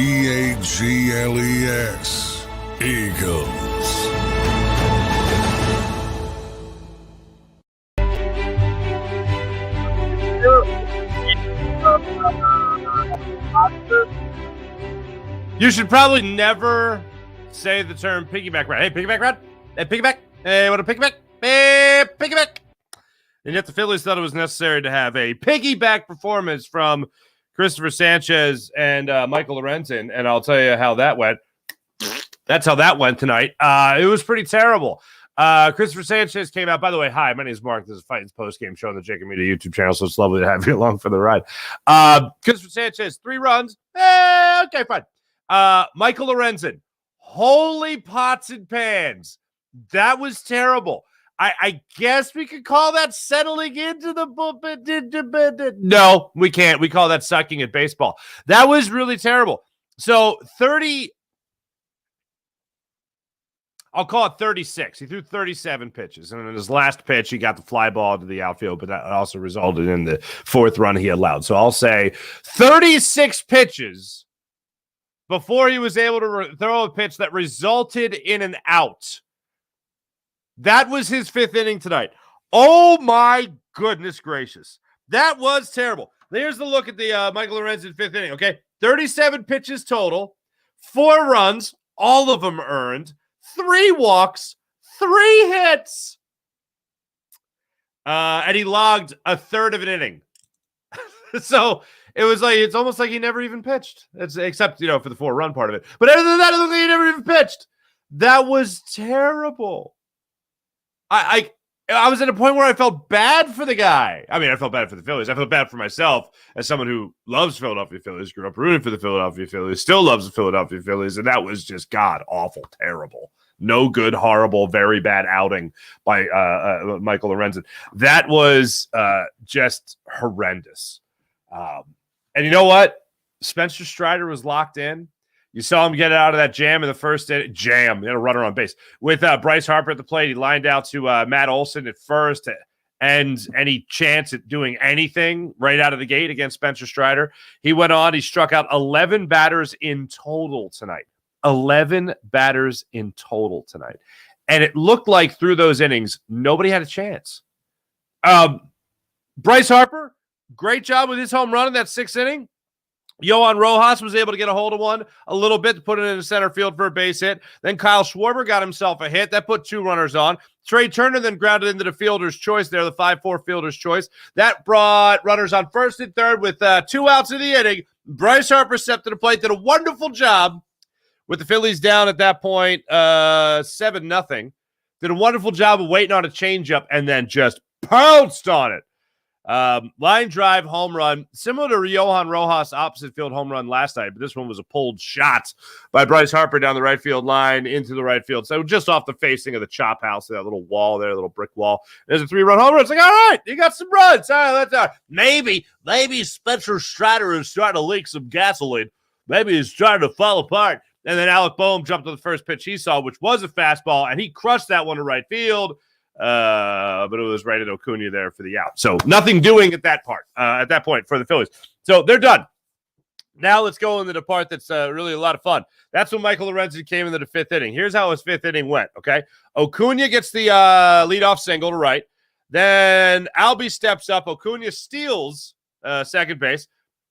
EAGLES. Eagles. You should probably never say the term piggyback ride. Hey, piggyback ride? Hey, piggyback? Hey, what a piggyback? Hey, piggyback! And yet the Phillies thought it was necessary to have a piggyback performance from Christopher Sanchez and Michael Lorenzen, and I'll tell you how that went. That's how that went tonight. It was pretty terrible. Christopher Sanchez came out. By the way, hi, my name is Mark. This is Fightins Postgame show on the JAKIB YouTube channel, so it's lovely to have you along for the ride. Christopher Sanchez, 3 runs. Okay, fine. Michael Lorenzen, holy pots and pans. That was terrible. I guess we could call that settling into the bullpen. No, we can't. We call that sucking at baseball. That was really terrible. So 30, I'll call it 36. He threw 37 pitches. And in his last pitch, he got the fly ball to the outfield, but that also resulted in the 4th run he allowed. So I'll say 36 pitches before he was able to throw a pitch that resulted in an out. That was his 5th inning tonight. Oh, my goodness gracious. That was terrible. Here's the look at the Michael Lorenzen 5th inning, okay? 37 pitches total, 4 runs, all of them earned, 3 walks, 3 hits. And he logged a 1/3 of an inning. So it was like, it's almost like he never even pitched. Except, for the 4-run part of it. But other than that, it looked like he never even pitched. That was terrible. I was at a point where I felt bad for the guy. I mean, I felt bad for the Phillies. I felt bad for myself as someone who loves Philadelphia Phillies, grew up rooting for the Philadelphia Phillies, still loves the Philadelphia Phillies, and that was just god-awful, terrible. No good, horrible, very bad outing by Michael Lorenzen. That was just horrendous. And you know what? Spencer Strider was locked in. You saw him get out of that jam in the first inning. Jam, a runner on base. With Bryce Harper at the plate, he lined out to Matt Olson at first to end any chance at doing anything right out of the gate against Spencer Strider. He went on. He struck out 11 batters in total tonight. 11 batters in total tonight. And it looked like through those innings, nobody had a chance. Bryce Harper, great job with his home run in that 6th inning. Yohan Rojas was able to get a hold of one a little bit to put it in the center field for a base hit. Then Kyle Schwarber got himself a hit. That put 2 runners on. Trey Turner then grounded into the fielder's choice there, the 5-4 fielder's choice. That brought runners on 1st and 3rd with 2 outs in the inning. Bryce Harper stepped to the plate, did a wonderful job with the Phillies down at that point, 7-0. Did a wonderful job of waiting on a changeup and then just pounced on it. Line drive, home run, similar to Yohan Rojas' opposite field home run last night, but this one was a pulled shot by Bryce Harper down the right field line into the right field. So just off the facing of the chop house, that little wall there, little brick wall. There's a 3-run home run. It's like, all right, you got some runs. All right, that's all right. Maybe Spencer Strider is starting to leak some gasoline. Maybe he's trying to fall apart. And then Alec Boehm jumped to the first pitch he saw, which was a fastball, and he crushed that one to right field. But it was right at Acuna there for the out. So nothing doing at that point for the Phillies. So they're done. Now let's go into the part that's really a lot of fun. That's when Michael Lorenzen came into the 5th inning. Here's how his 5th inning went, okay? Acuna gets the leadoff single to right. Then Albie steps up. Acuna steals second base.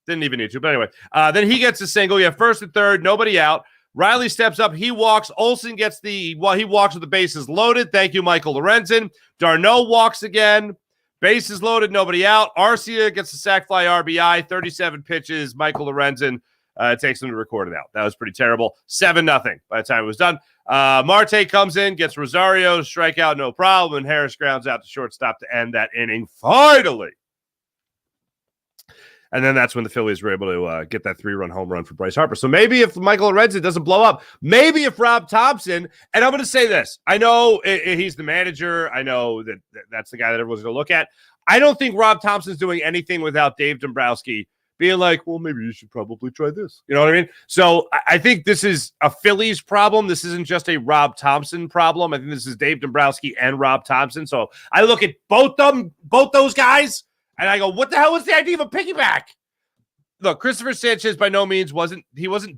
Didn't even need to, but anyway. Then he gets a single. You have 1st and 3rd, nobody out. Riley steps up. He walks. Olsen gets he walks with the bases loaded. Thank you, Michael Lorenzen. Darno walks again. Bases loaded, nobody out. Arcia gets a sac fly RBI, 37 pitches. Michael Lorenzen takes him to record it out. That was pretty terrible. 7-0 by the time it was done. Marte comes in, gets Rosario to strike out, no problem, and Harris grounds out to shortstop to end that inning. Finally. And then that's when the Phillies were able to get that 3-run home run for Bryce Harper. So maybe if Michael Lorenzen doesn't blow up, maybe if Rob Thompson, and I'm going to say this, I know he's the manager. I know that's the guy that everyone's going to look at. I don't think Rob Thompson's doing anything without Dave Dombrowski being like, well, maybe you should probably try this. You know what I mean? So I think this is a Phillies problem. This isn't just a Rob Thompson problem. I think this is Dave Dombrowski and Rob Thompson. So I look at both those guys, and I go, what the hell was the idea of a piggyback? look, Christopher Sanchez by no means wasn't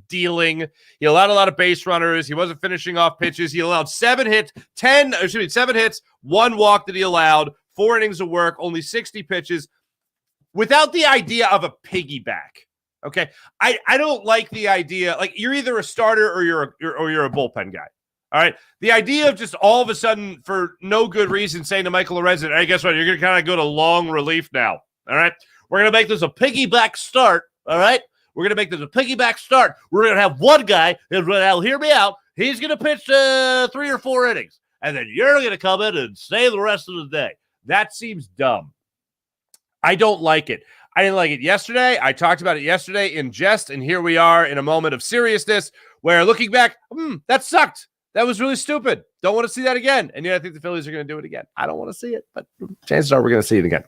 dealing. He allowed a lot of base runners. He wasn't finishing off pitches. He allowed 7 hits, 7 hits, 1 walk that he allowed, 4 innings of work, only 60 pitches, without the idea of a piggyback. Okay, I don't like the idea. Like, you're either a starter or you're a bullpen guy. All right, the idea of just all of a sudden for no good reason saying to Michael Lorenzen, hey, guess what? You're going to kind of go to long relief now. All right, we're going to make this a piggyback start. All right, we're going to make this a piggyback start. We're going to have one guy, and now hear me out. He's going to pitch 3 or 4 innings, and then you're going to come in and stay the rest of the day. That seems dumb. I don't like it. I didn't like it yesterday. I talked about it yesterday in jest, and here we are in a moment of seriousness where, looking back, that sucked. That was really stupid. Don't want to see that again. And yet I think the Phillies are going to do it again. I don't want to see it, but chances are we're going to see it again.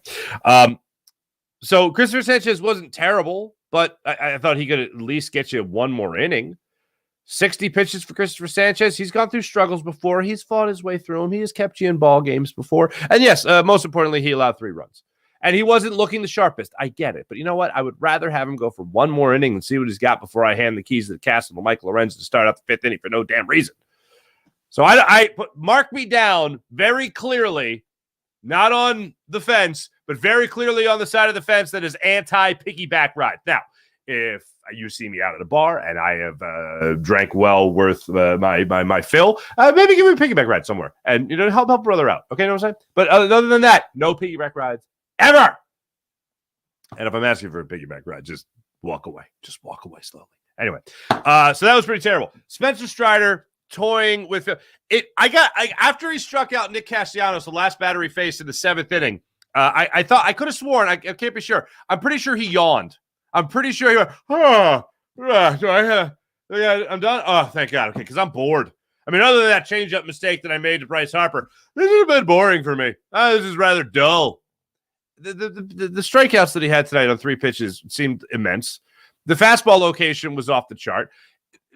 So Christopher Sanchez wasn't terrible, but I thought he could at least get you 1 more inning. 60 pitches for Christopher Sanchez. He's gone through struggles before. He's fought his way through them. He has kept you in ball games before. And yes, most importantly, he allowed 3 runs. And he wasn't looking the sharpest. I get it. But you know what? I would rather have him go for 1 more inning and see what he's got before I hand the keys to the castle to Michael Lorenzen to start out the 5th inning for no damn reason. So I mark me down very clearly, not on the fence, but very clearly on the side of the fence that is anti-piggyback ride. Now, if you see me out at a bar and I have drank well worth my fill, maybe give me a piggyback ride somewhere and help a brother out. Okay, you know what I'm saying? But other than that, no piggyback rides ever. And if I'm asking for a piggyback ride, just walk away. Just walk away slowly. Anyway, so that was pretty terrible. Spencer Strider toying with it. After he struck out Nick Castellanos, the last batter he faced in the 7th inning. I thought I could have sworn. I can't be sure. I'm pretty sure he yawned. I'm pretty sure he went, I'm done. Oh, thank God. Okay, because I'm bored. I mean, other than that changeup mistake that I made to Bryce Harper, this has been boring for me. This is rather dull. The strikeouts that he had tonight on 3 pitches seemed immense. The fastball location was off the chart.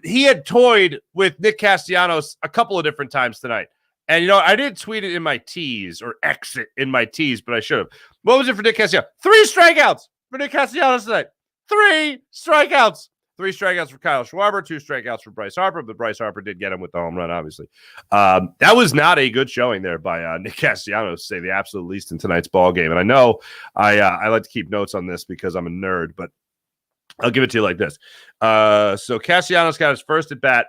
He had toyed with Nick Castellanos a couple of different times tonight. And, I didn't tweet it in my tease or exit in my tease, but I should have. What was it for Nick Castellanos? 3 strikeouts for Nick Castellanos tonight. 3 strikeouts. 3 strikeouts for Kyle Schwarber, 2 strikeouts for Bryce Harper, but Bryce Harper did get him with the home run, obviously. That was not a good showing there by Nick Castellanos, to say the absolute least, in tonight's ball game. And I know I like to keep notes on this because I'm a nerd, but I'll give it to you like this. So Castellanos got his first at bat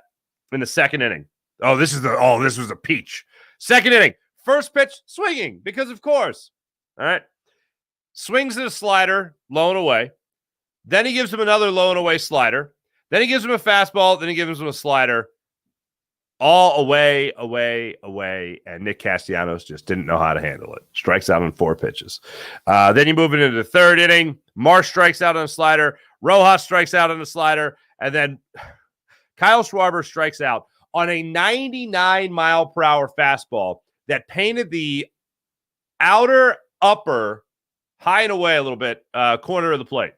in the 2nd inning. This was a peach. 2nd inning, first pitch, swinging, because of course. All right. Swings at a slider, low and away. Then he gives him another low and away slider. Then he gives him a fastball. Then he gives him a slider. All away. And Nick Castellanos just didn't know how to handle it. Strikes out on 4 pitches. Then you move it into the 3rd inning. Marsh strikes out on a slider. Rojas strikes out on a slider. And then Kyle Schwarber strikes out on a 99-mile-per-hour fastball that painted the outer upper, high and away a little bit, corner of the plate.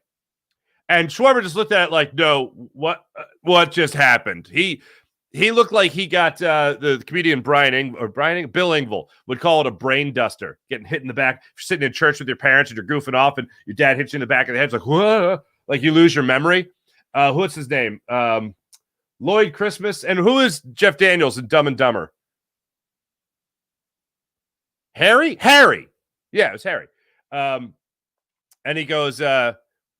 And Schwarber just looked at it like, no, what just happened? He looked like he got the comedian Bill Engvall would call it a brain duster, getting hit in the back, sitting in church with your parents and you're goofing off and your dad hits you in the back of the head. It's like, whoa, like you lose your memory. What's his name? Lloyd Christmas. And who is Jeff Daniels in Dumb and Dumber? Harry? Yeah, it was Harry. And he goes,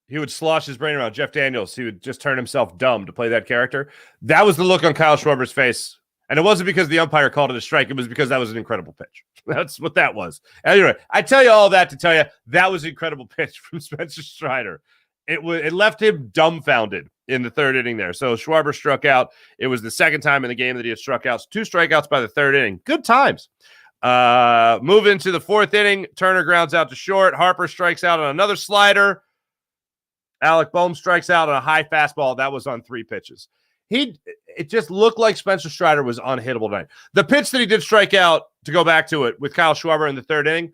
he would slosh his brain around. Jeff Daniels, he would just turn himself dumb to play that character. That was the look on Kyle Schwarber's face. And it wasn't because the umpire called it a strike. It was because that was an incredible pitch. That's what that was. Anyway, I tell you all that to tell you that was an incredible pitch from Spencer Strider. It left him dumbfounded in the 3rd inning there. So Schwarber struck out. It was the 2nd time in the game that he had struck out. 2 strikeouts by the 3rd inning. Good times. Move into the 4th inning. Turner grounds out to short. Harper strikes out on another slider. Alec Boehm strikes out on a high fastball. That was on 3 pitches. It just looked like Spencer Strider was unhittable tonight. The pitch that he did strike out, to go back to it, with Kyle Schwarber in the 3rd inning,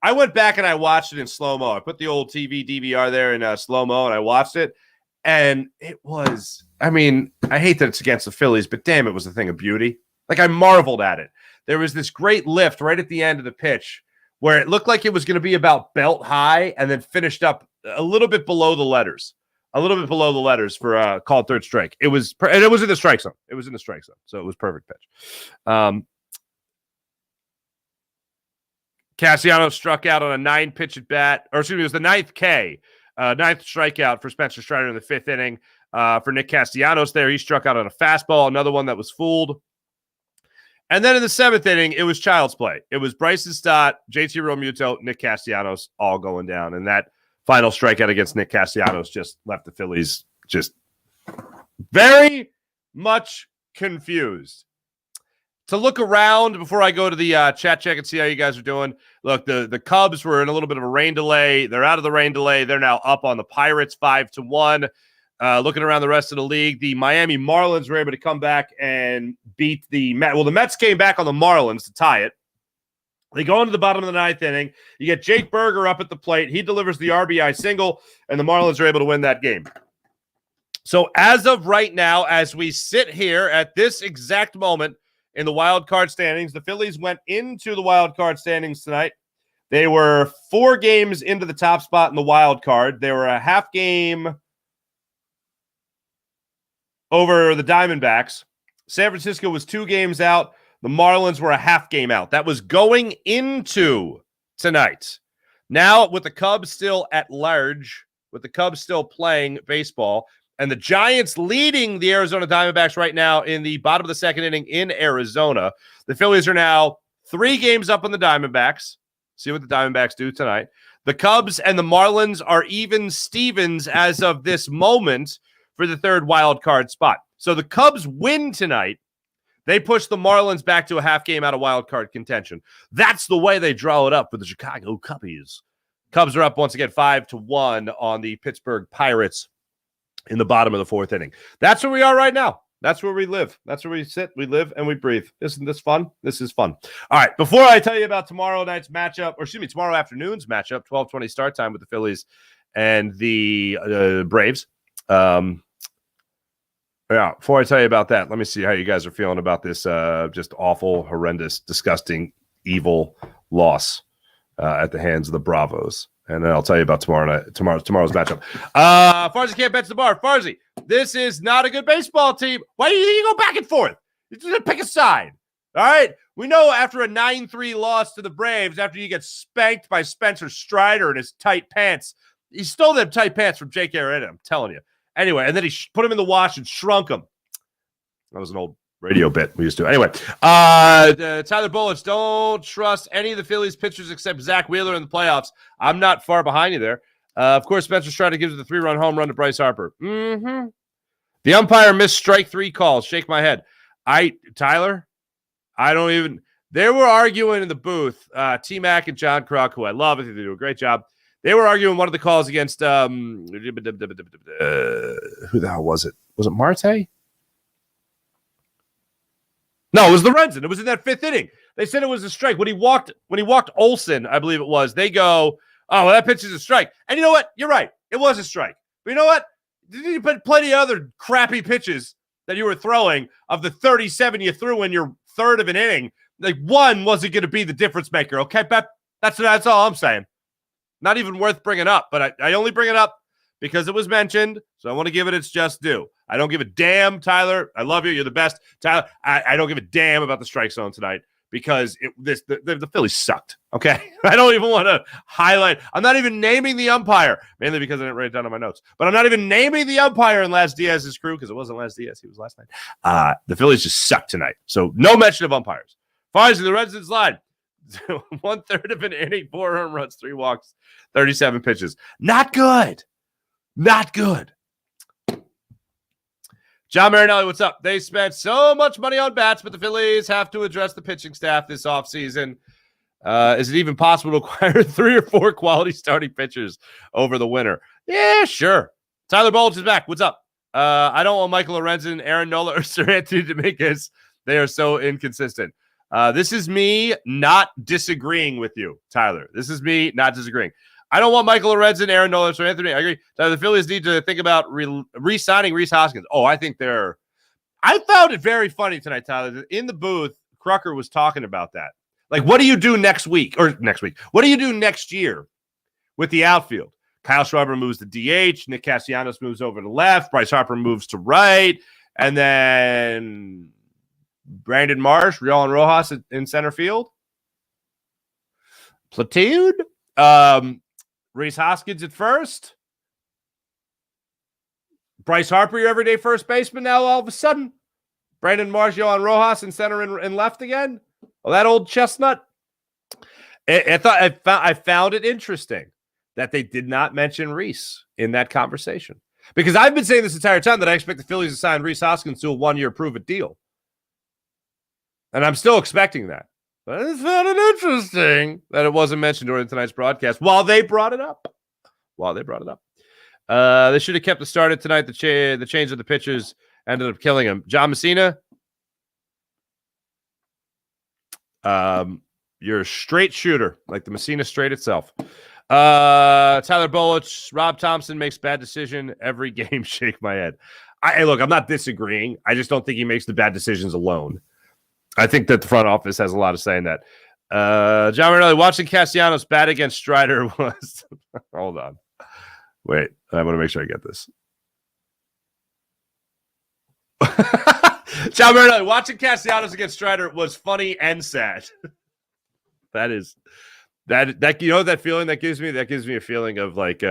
I went back and I watched it in slow-mo. I put the old TV DVR there in slow-mo, and I watched it. And it was, I hate that it's against the Phillies, but damn, it was a thing of beauty. Like, I marveled at it. There was this great lift right at the end of the pitch where it looked like it was going to be about belt high and then finished up a little bit below the letters. a little bit below the letters for called third strike. It was and it was in the strike zone. It was in the strike zone, so it was perfect pitch. Castellanos struck out on a 9-pitch at bat, or excuse me, it was the ninth strikeout for Spencer Strider in the 5th inning. For Nick Castellanos there, he struck out on a fastball, another one that was fooled. And then in the 7th inning, it was child's play. It was Bryson Stott, JT Realmuto, Nick Castellanos all going down. And that final strikeout against Nick Castellanos just left the Phillies just very much confused. To look around before I go to the chat check and see how you guys are doing. Look, the Cubs were in a little bit of a rain delay. They're out of the rain delay. They're now up on the Pirates 5-1. Looking around the rest of the league, the Miami Marlins were able to come back and beat the Mets. Well, the Mets came back on the Marlins to tie it. They go into the bottom of the 9th inning. You get Jake Berger up at the plate. He delivers the RBI single, and the Marlins are able to win that game. So as of right now, as we sit here at this exact moment in the wild card standings, the Phillies went into the wild card standings tonight. They were 4 games into the top spot in the wild card. They were a half game over the Diamondbacks. San Francisco was 2 games out. The Marlins were a half game out. That was going into tonight. Now, with the Cubs still at large, with the Cubs still playing baseball, and the Giants leading the Arizona Diamondbacks right now in the bottom of the 2nd inning in Arizona, the Phillies are now 3 games up on the Diamondbacks. See what the Diamondbacks do tonight. The Cubs and the Marlins are even Stevens as of this moment for the 3rd wild card spot. So the Cubs win tonight. They push the Marlins back to a half game out of wild card contention. That's the way they draw it up for the Chicago Cubbies. Cubs are up once again 5-1 on the Pittsburgh Pirates in the bottom of the 4th inning. That's where we are right now. That's where we live. That's where we sit, we live, and we breathe. Isn't this fun? This is fun. All right, before I tell you about tomorrow night's matchup, or excuse me, tomorrow afternoon's matchup, 12:20 start time with the Phillies and the Braves. Yeah, before I tell you about that, let me see how you guys are feeling about this just awful, horrendous, disgusting, evil loss at the hands of the Bravos. And then I'll tell you about tomorrow's matchup. Farzy can't bet the bar. Farzy, this is not a good baseball team. Why do you go back and forth? You just pick a side. All right? We know after a 9-3 loss to the Braves, after you get spanked by Spencer Strider in his tight pants, he stole them tight pants from Jake Arrieta, I'm telling you. Anyway, and then he put him in the wash and shrunk him. That was an old radio bit we used to. Anyway, Tyler Bullets, don't trust any of the Phillies pitchers except Zach Wheeler in the playoffs. I'm not far behind you there. Of course, Spencer Strider gives the 3-run home run to Bryce Harper. Mm-hmm. The umpire missed strike 3 calls. Shake my head. Tyler, I don't even. They were arguing in the booth. T-Mac and John Kruk, who I love, I think they do a great job. They were arguing one of the calls against who the hell was it? Was it Marte? No, it was Lorenzen. It was in that 5th inning. They said it was a strike. When he walked Olsen, I believe it was, they go, oh, well, that pitch is a strike. And you know what? You're right. It was a strike. But you know what? You put plenty of other crappy pitches that you were throwing of the 37 you threw in your 3rd of an inning. Like, one wasn't going to be the difference maker, okay, Pep? That's all I'm saying. Not even worth bringing up, but I only bring it up because it was mentioned, so I want to give it its just due. I don't give a damn, Tyler. I love you. You're the best. Tyler, I don't give a damn about the strike zone tonight because the Phillies sucked, okay? I don't even want to highlight. I'm not even naming the umpire, mainly because I didn't write it down on my notes. But I'm not even naming the umpire in Laz Diaz's crew because it wasn't Laz Diaz. He was last night. The Phillies just sucked tonight, so no mention of umpires. Farzy, the Redskins line. 1/3 of an inning, 4 home runs, 3 walks, 37 pitches. Not good. Not good. John Marinelli, what's up? They spent so much money on bats, but the Phillies have to address the pitching staff this offseason. Is it even possible to acquire 3 or 4 quality starting pitchers over the winter? Yeah, sure. Tyler Bulge is back. What's up? I don't want Michael Lorenzen, Aaron Nola, or Sir Anthony Dominguez. They are so inconsistent. This is me not disagreeing with you, Tyler. This is me not disagreeing. I don't want Michael Lorenzen, Aaron Nola, or Anthony. I agree. Tyler, the Phillies need to think about re-signing Rhys Hoskins. Oh, I think they're – I found it very funny tonight, Tyler. In the booth, Krucker was talking about that. Like, what do you do next week? Or next week. What do you do next year with the outfield? Kyle Schwarber moves to DH. Nick Castellanos moves over to left. Bryce Harper moves to right. And then Brandon Marsh, Riolan Rojas in center field. Platoon. Rhys Hoskins at first. Bryce Harper, your everyday first baseman. Now all of a sudden, Brandon Marsh, Riolan Rojas in center and left again. Well, that old chestnut. I found it interesting that they did not mention Rhys in that conversation. Because I've been saying this entire time that I expect the Phillies to sign Rhys Hoskins to a 1-year prove-it deal. And I'm still expecting that. But I found it interesting that it wasn't mentioned during tonight's broadcast while they brought it up. They should have kept it started tonight. The change of the pitchers ended up killing him. John Messina, you're a straight shooter, like the Messina straight itself. Tyler Bolich, Rob Thompson makes bad decision every game. Shake my head. Look, I'm not disagreeing. I just don't think he makes the bad decisions alone. I think that the front office has a lot of say in that. John Marinelli, watching Castellanos bat against Strider was... Hold on. Wait, I want to make sure I get this. John Marinelli, watching Castellanos against Strider was funny and sad. That you know that feeling that gives me? That gives me a feeling of like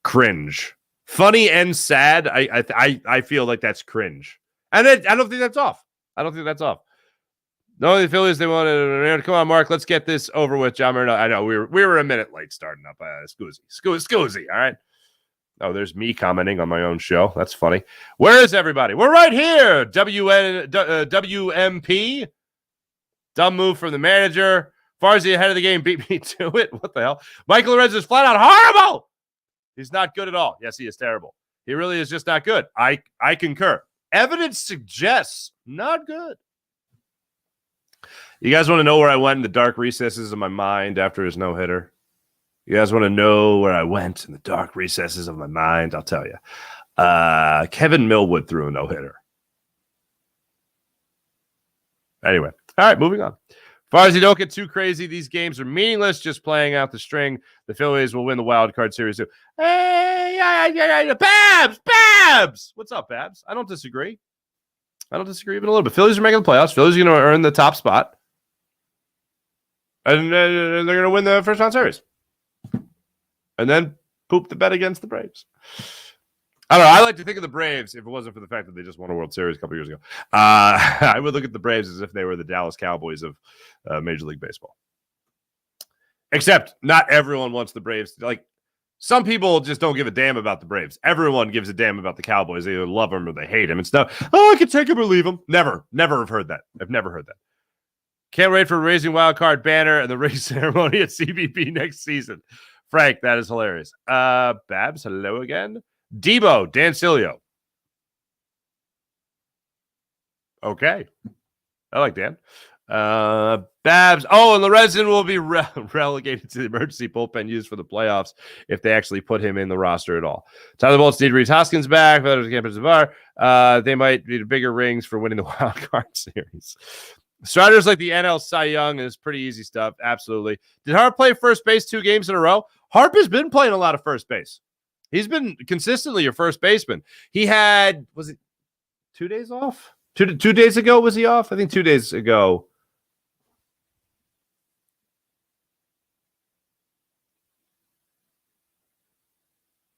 cringe. Funny and sad. I feel like that's cringe. And I don't think that's off. No, the Phillies, they wanted. Come on, Mark, let's get this over with. John Marinelli. I know we were a minute late starting up. Scoozy. All right. Oh, there's me commenting on my own show. That's funny. Where is everybody? We're right here. WMP. Dumb move from the manager. Farzy ahead of the game beat me to it. What the hell? Michael Lorenz is flat out horrible. He's not good at all. Yes, he is terrible. He really is just not good. I concur. Evidence suggests not good. You guys want to know where I went in the dark recesses of my mind after his no-hitter? You guys want to know where I went in the dark recesses of my mind? I'll tell you. Kevin Millwood threw a no-hitter. Anyway. All right, moving on. Farzy, don't get too crazy. These games are meaningless. Just playing out the string. The Phillies will win the wild card series too. Hey, Babs! What's up, Babs? I don't disagree. Even a little bit. Phillies are making the playoffs. Phillies are going to earn the top spot. And they're going to win the first round series. And then poop the bet against the Braves. I don't know. I like to think of the Braves, if it wasn't for the fact that they just won a World Series a couple years ago. I would look at the Braves as if they were the Dallas Cowboys of Major League Baseball. Except not everyone wants the Braves. Like, some people just don't give a damn about the Braves. Everyone gives a damn about the Cowboys. They either love them or they hate them. It's not, I can take them or leave them. Never have heard that. I've never heard that. Can't wait for Raising Wild Card banner and the race ceremony at CBP next season. Frank, that is hilarious. Babs, hello again. Debo, Dancilio. Okay. I like Dan. Babs. Oh, and Lorenzen will be relegated to the emergency bullpen used for the playoffs if they actually put him in the roster at all. Tyler Bolts need Rhys Hoskins back. They might be the bigger rings for winning the wild card series. Striders like the NL Cy Young is pretty easy stuff. Absolutely. Did Harp play first base 2 games in a row? Harp has been playing a lot of first base. He's been consistently your first baseman. He had, was it 2 days off? Two days ago was he off? I think 2 days ago.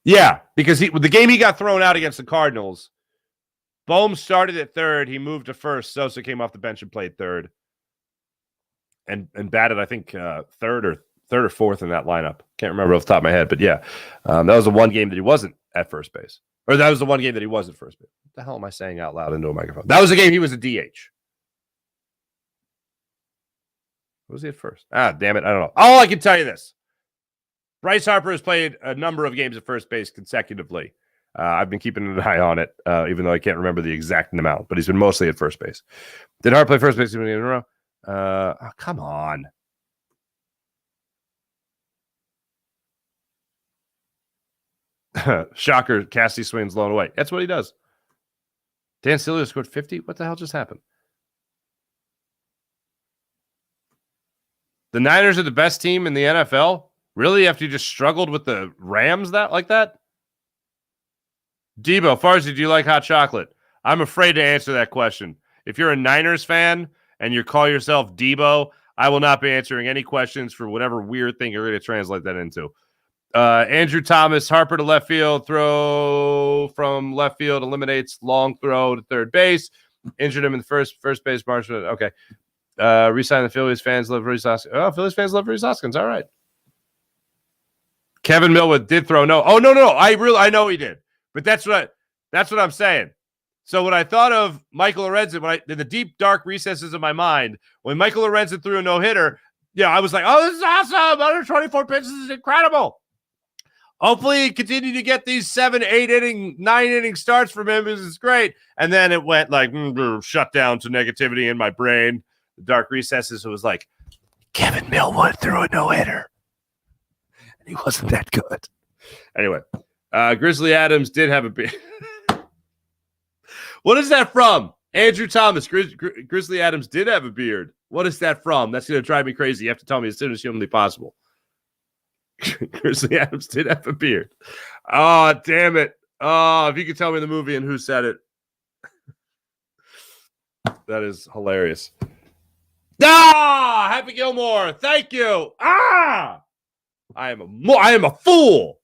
Yeah, because the game he got thrown out against the Cardinals, Bohm started at third. He moved to first. Sosa came off the bench and played third. And batted, I think, third or fourth in that lineup. Can't remember off the top of my head, but yeah. That was the one game that he wasn't at first base. Or that was the one game that he was at first base. What the hell am I saying out loud into a microphone? That was the game he was a DH. Was he at first? Damn it. I don't know. All I can tell you this. Bryce Harper has played a number of games at first base consecutively. I've been keeping an eye on it, even though I can't remember the exact amount, but he's been mostly at first base. Did Harper play first base in a row? Come on. Shocker, Cassie swings blown away. That's what he does. Dan Silio scored 50? What the hell just happened? The Niners are the best team in the NFL? Really? After you just struggled with the Rams like that? Debo, Farzy, do you like hot chocolate? I'm afraid to answer that question. If you're a Niners fan and you call yourself Debo, I will not be answering any questions for whatever weird thing you're going to translate that into. Andrew Thomas, Harper to left field, throw from left field, eliminates long throw to third base. Injured him in the first base. Marshall. Okay. Resign the Phillies fans love Rhys Hoskins. Oh, Phillies fans love Rhys Hoskins. All right. Kevin Millwood did throw no. Oh, no. I know he did. But that's what I'm saying. So when I thought of Michael Lorenzen, in the deep, dark recesses of my mind, when Michael Lorenzen threw a no-hitter, I was like, oh, this is awesome. 124 pitches is incredible. Hopefully he continue to get these 7, 8 inning, 9 inning starts from him. This is great. And then it went like shut down to negativity in my brain. The dark recesses, it was like, Kevin Millwood threw a no-hitter. And he wasn't that good. Anyway, Grizzly Adams did have a beard. What is that from? Andrew Thomas. Grizzly Adams did have a beard. What is that from? That's going to drive me crazy. You have to tell me as soon as humanly possible. Grizzly Adams did have a beard. Oh, damn it. Oh, if you could tell me the movie and who said it. That is hilarious. Ah! Happy Gilmore. Thank you. Ah! I am a fool.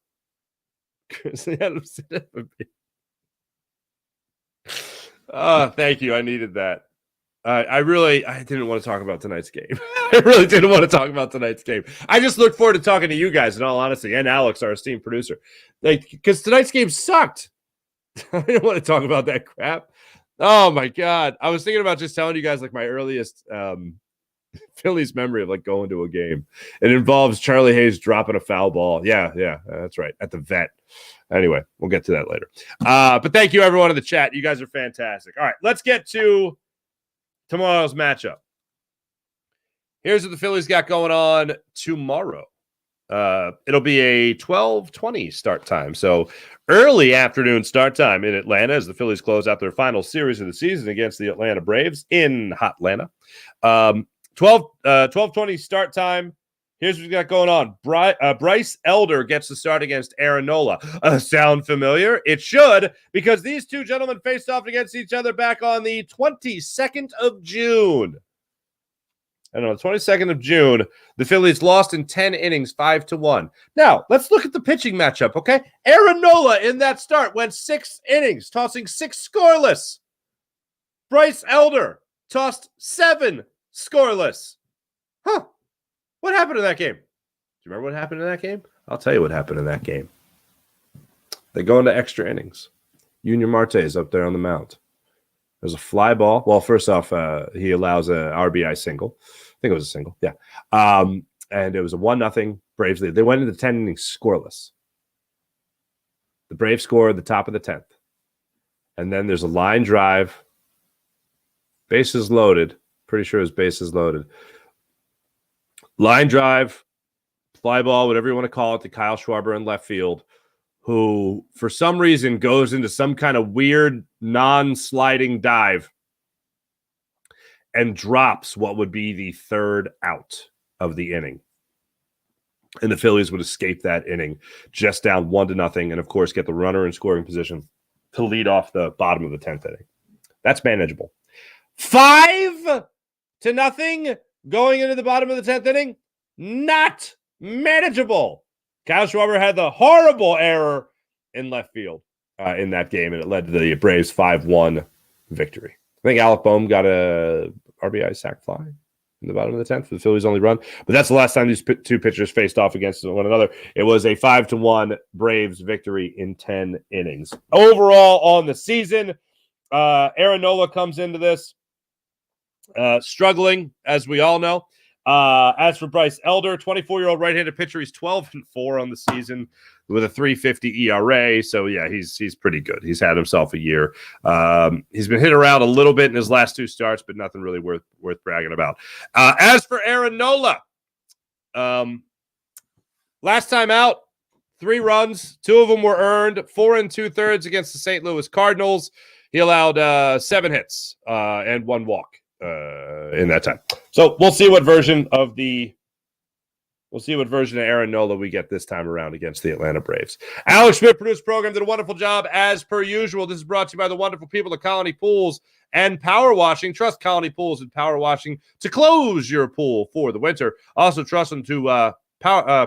Grizzly Adams did have a beard. Oh, thank you. I needed that. I didn't want to talk about tonight's game. I really didn't want to talk about tonight's game. I just look forward to talking to you guys, in all honesty, and Alex, our esteemed producer. Because tonight's game sucked. I didn't want to talk about that crap. Oh, my God. I was thinking about just telling you guys, my earliest Phillies memory of, going to a game. It involves Charlie Hayes dropping a foul ball. Yeah, that's right. At the vet. Anyway, we'll get to that later. But thank you, everyone in the chat. You guys are fantastic. All right, let's get to tomorrow's matchup. Here's what the Phillies got going on tomorrow. It'll be a 12:20 start time. So early afternoon start time in Atlanta as the Phillies close out their final series of the season against the Atlanta Braves in Hotlanta. 12:20 start time. Here's what we got going on. Bryce Elder gets the start against Aaron Nola. Sound familiar? It should, because these two gentlemen faced off against each other back on the 22nd of June. And on the 22nd of June, the Phillies lost in 10 innings, 5-1. Now, let's look at the pitching matchup, okay? Aaron Nola in that start went 6 innings, tossing 6 scoreless. Bryce Elder tossed 7 scoreless. Huh. What happened in that game? Do you remember what happened in that game? I'll tell you what happened in that game. They go into extra innings. Junior Marte is up there on the mound. There's a fly ball. Well, first off, he allows a RBI single. I think it was a single. Yeah. And it was a 1-0 Braves lead. They went into 10 innings scoreless. The Braves scored at the top of the 10th. And then there's a line drive. Bases loaded. Pretty sure it was bases loaded. Line drive, fly ball, whatever you want to call it, to Kyle Schwarber in left field, who for some reason goes into some kind of weird non-sliding dive and drops what would be the third out of the inning. And the Phillies would escape that inning just down 1-0 and, of course, get the runner in scoring position to lead off the bottom of the 10th inning. That's manageable. 5-0 going into the bottom of the 10th inning, not manageable. Kyle Schwarber had the horrible error in left field in that game, and it led to the Braves 5-1 victory. I think Alec Boehm got a RBI sac fly in the bottom of the 10th for the Phillies' only run, but that's the last time these two pitchers faced off against one another. It was a 5-1 Braves victory in 10 innings. Overall on the season, Aaron Nola comes into this struggling, as we all know. As for Bryce Elder, 24-year-old right-handed pitcher, he's 12-4 on the season with a 3.50 ERA. So yeah, he's pretty good. He's had himself a year. He's been hit around a little bit in his last 2 starts, but nothing really worth bragging about. As for Aaron Nola, last time out, 3 runs, 2 of them were earned, 4 2/3 against the St. Louis Cardinals. He allowed 7 hits and 1 walk in that time. So we'll see what version of the We'll see what version of Aaron Nola we get this time around against the Atlanta Braves. Alex Schmidt produced the program, did a wonderful job as per usual. This is brought to you by the wonderful people at Colony Pools and Power Washing. Trust Colony Pools and Power Washing to close your pool for the winter. Also trust them to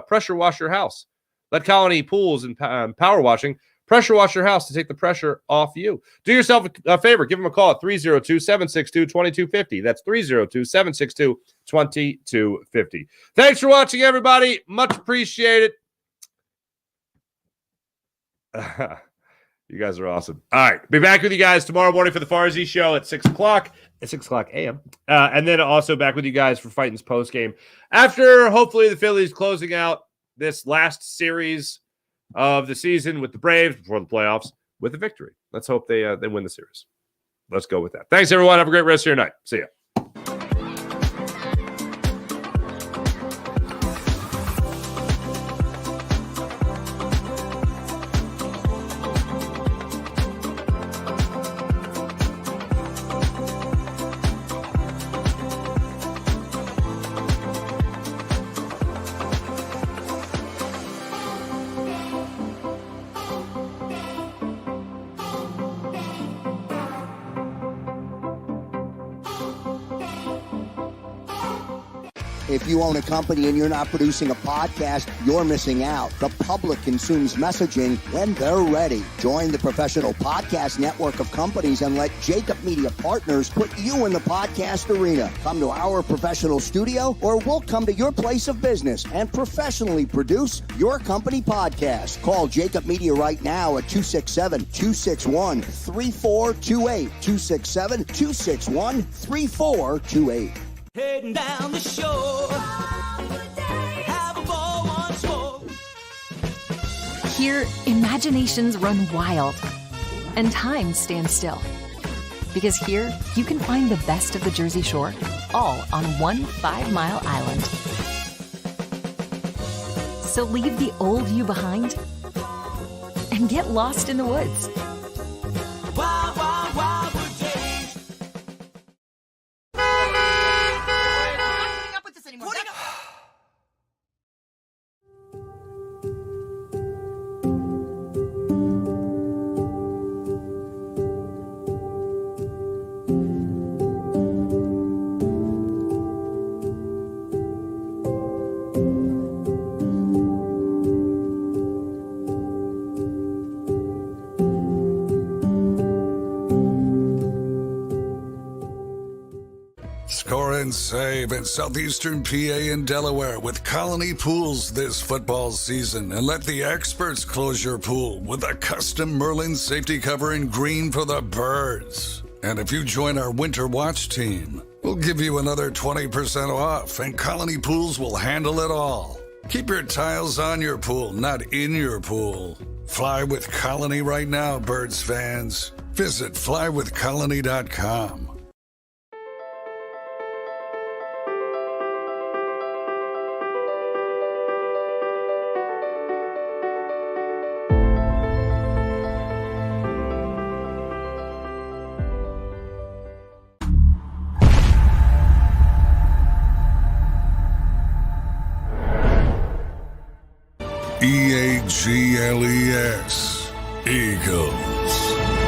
pressure wash your house. Let Colony Pools and Power Washing pressure wash your house to take the pressure off you. Do yourself a favor. Give them a call at 302-762-2250. That's 302-762-2250. Thanks for watching, everybody. Much appreciated. You guys are awesome. All right. Be back with you guys tomorrow morning for the Farzy show at 6 o'clock a.m. And then also back with you guys for Fightins postgame after hopefully the Phillies closing out this last series of the season with the Braves before the playoffs with a victory. Let's hope they win the series. Let's go with that. Thanks, everyone. Have a great rest of your night. See ya. If you own a company and you're not producing a podcast, you're missing out. The public consumes messaging when they're ready. Join the professional podcast network of companies and let JAKIB Media Partners put you in the podcast arena. Come to our professional studio or we'll come to your place of business and professionally produce your company podcast. Call JAKIB Media right now at 267-261-3428. 267-261-3428. Heading down the shore, have a ball once more. Here, imaginations run wild and time stands still. Because here, you can find the best of the Jersey Shore, all on one 5-mile island. So leave the old you behind and get lost in the woods. Wild, wild, wild wood days. Score and save in southeastern PA and Delaware with Colony Pools this football season, and let the experts close your pool with a custom Merlin safety cover in green for the birds. And if you join our Winter Watch team, we'll give you another 20% off, and Colony Pools will handle it all. Keep your tiles on your pool, not in your pool. Fly with Colony right now, birds fans. Visit flywithcolony.com. EAGLES, Eagles.